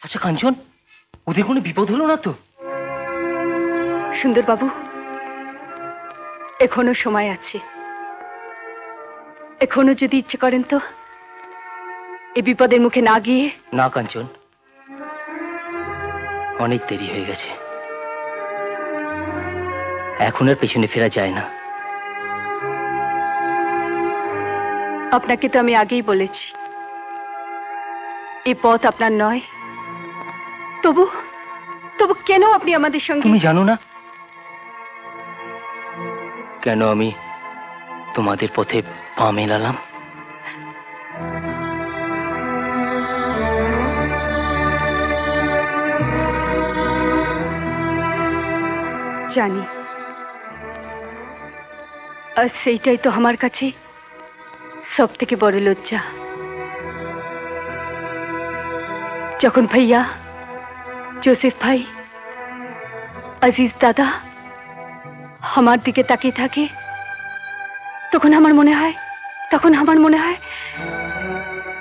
আচ্ছা কাঞ্চন, ওদের কোনো বিপদ হলো না তো? সুন্দর বাবু, এখনো সময় আছে। এখনো যদি ইচ্ছে করেন তো এই বিপদের মুখে না গিয়ে। না কাঞ্চন, অনেক দেরি হয়ে গেছে, এখন আর পেছনে ফেরা যায় না। আপনাকে তো আমি আগেই বলেছি এই পথ আপনার নয়। তবু তবু কেন আপনি আমাদের সঙ্গে? তুমি জানো না কেন আমি তোমাদের পথে পা মেলালাম? জানি, আর সেইটাই তো আমার কাছে সব থেকে বড় লজ্জা। যখন ভাইয়া, জোসেফ ভাই, আজিজ দাদা আমার দিকে তাকিয়ে থাকে তখন আমার মনে হয়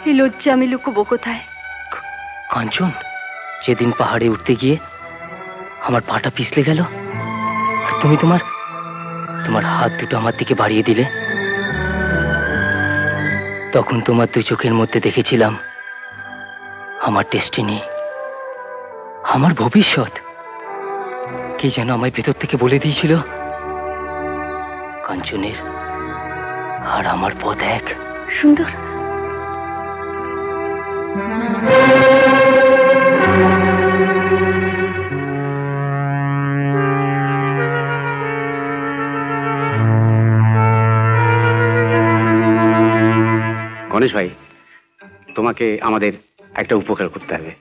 এই লজ্জা আমি লুকোবো কোথায়? কাঞ্চন, যেদিন পাহাড়ে উঠতে গিয়ে আমার পাটা পিছলে গেল, তুমি তোমার হাত দুটো আমার দিকে বাড়িয়ে দিলে, তখন তোমার দুই চোখের মধ্যে দেখেছিলাম আমার ডেস্টিনি, আমার ভবিষ্যৎ। কে যেন আমায় ভেতর থেকে বলে দিয়েছিল কাঞ্চনের আর আমার পথ এক। সুন্দর, গণেশ ভাই, তোমাকে আমাদের একটা উপকার করতে হবে।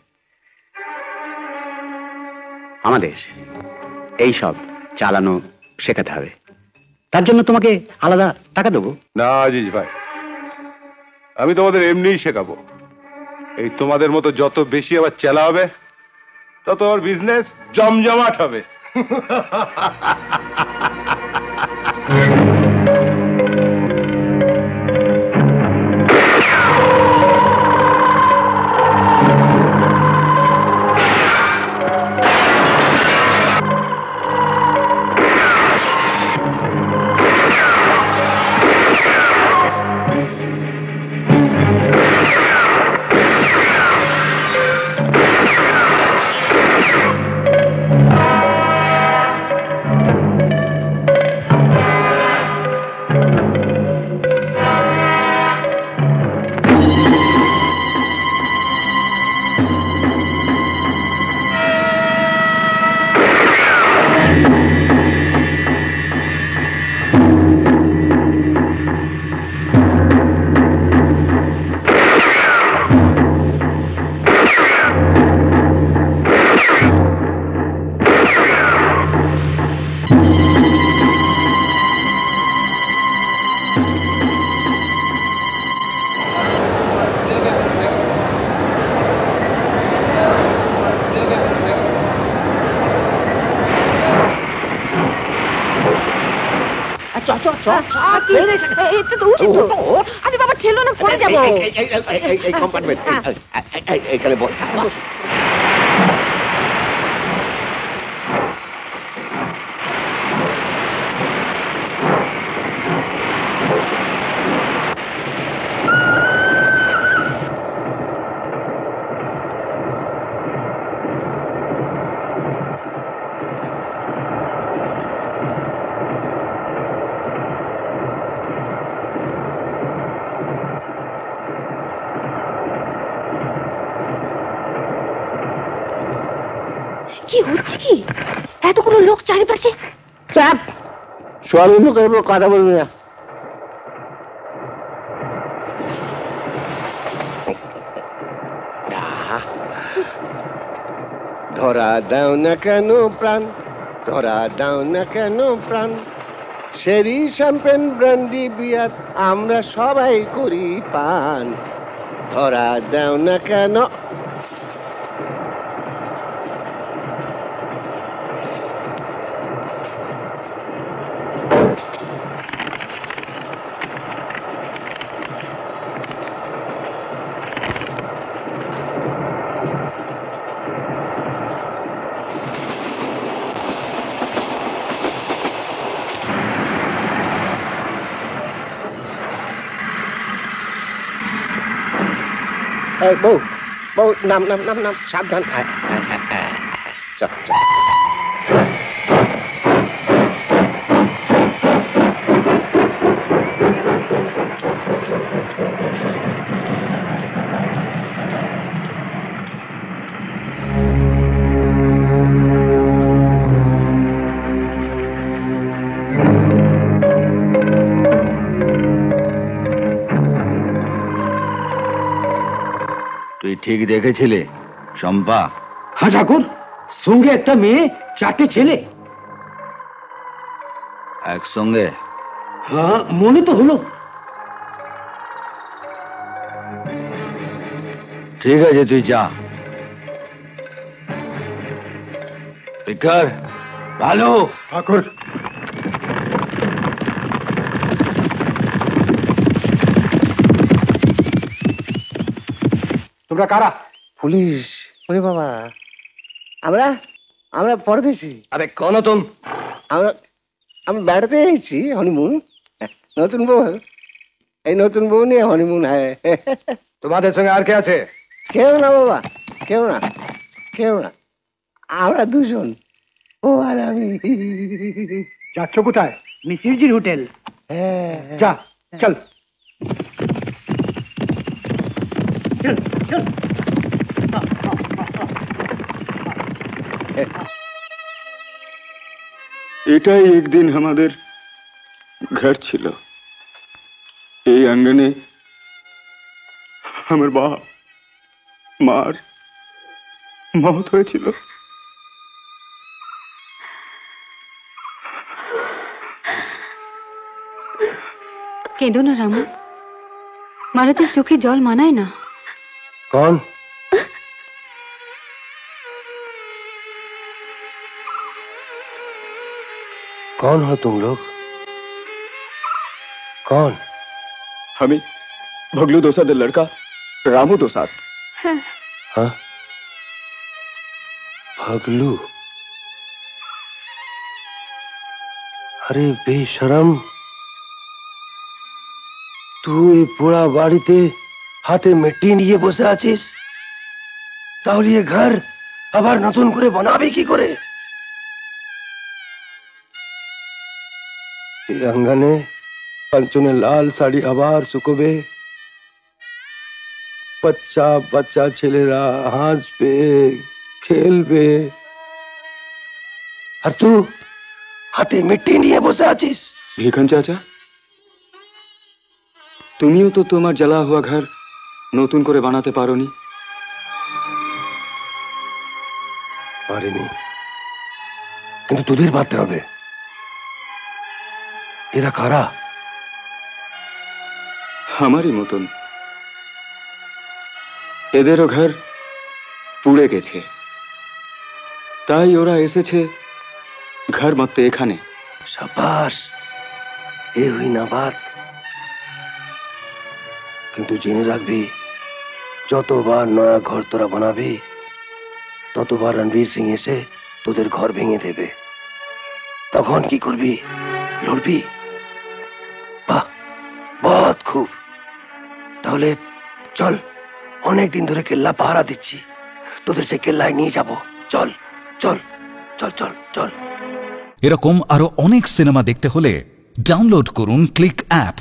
আমাদের এই সব চালানো শেখাতে হবে, তার জন্য তোমাকে আলাদা টাকা দেবো। না আজিজ ভাই, আমি তোমাদের এমনিই শেখাবো। এই তোমাদের মতো যত বেশি আবার চালা হবে তত আমার বিজনেস জমজমাট হবে। আরে বাবা, ঠেলো না, পড়ে যাবো। এখানে বল। কি হচ্ছে কি? এতগুলো লোক চারিপাশে। চাপ, স্বামী মুখের উপর কথা বলবি না। ধরা দাও না কেন প্রাণ, ধরা দাও না কেন প্রাণ, সেরি শ্যাম্পেন ব্র্যান্ডি বিয়ার আমরা সবাই করি পান। ধরা দাও না কেন। এই বউ, বউ নাম নাম নাম নাম, সাবধান। চল চল। তুই ঠিক দেখেছিলে শম্পা? হ্যাঁ ঠাকুর, সঙ্গে একটা মেয়ে, 4টে ছেলে। একসঙ্গে? হ্যাঁ, মনে তো হলো। ঠিক আছে, তুই যা। বিকার, ভালো। ঠাকুর, তোমরা কারা? পুলিশ। ওরে বাবা, আমরা আমরা পরদেশি। আরে কোন তুম? আমরা আমি বেড়াতে এসেছি, হনিমুন। নতুন বউ, এই নতুন বউ নিয়ে হনিমুন। হ্যাঁ, তোমাদের সঙ্গে আর কে আছে? কেউ না বাবা, কেউ না, কেউ না। আমরা দুজন, ও আর আমি। যাচ্ছ কোথায়? মিসিরজির হোটেল। হ্যাঁ, যা, চল চল চল। এটাই একদিন আমাদের ঘর ছিল। এই আঙ্গনে আমার বাপ মার মত হয়েছিল। কেঁদো না রামু, মারাতের চোখে জল মানায় না। कौन? कौन हो तुम लोग? कौन? हमें भगलू दोसाद लड़का रामू दोसाद। हाँ, भगलू। अरे बेशरम, তুই এই পোড়া বাড়িতে হাতে মেটি নিয়ে বসে আছিস? তাহলে এ ঘর আবার নতুন করে বানাবি কি করে? এই আঙ্গনে पंचों लाल साड़ी আবার শুকোবে, বাচ্চা বাচ্চা ছেলেরা হাসবে, খেলবে, আর তুই হাতে মিট্টি নিয়ে বসে আছিস। ভিখান চাচা, তুমিও তো তোমার জ্বালা হওয়া ঘর নতুন করে বানাতে পারোনি। পারিনি, কিন্তু তোদের পারতে হবে। এরা কারা? আমারই মতন। এদেরও ঘর পুড়ে গেছে, তাই ওরা এসেছে ঘর মারতে এখানে। সাবাস, এ হুই না বাত। কিন্তু জেনে রাখবি, যতবার নয়া ঘর তোরা বানাবি, ততবার রণবীর সিং এসে তোদের ঘর ভেঙে দেবে। তখন কি করবি? লড়বি? বাহ, বহুত খুব। তাহলে চল, অনেক দিন ধরে কেল্লা পাহারা দিচ্ছি, তোদের সে কেল্লায় নিয়ে যাব। চল চল চল চল চল। এরকম আরো অনেক সিনেমা দেখতে হলে ডাউনলোড করুন ক্লিক অ্যাপ।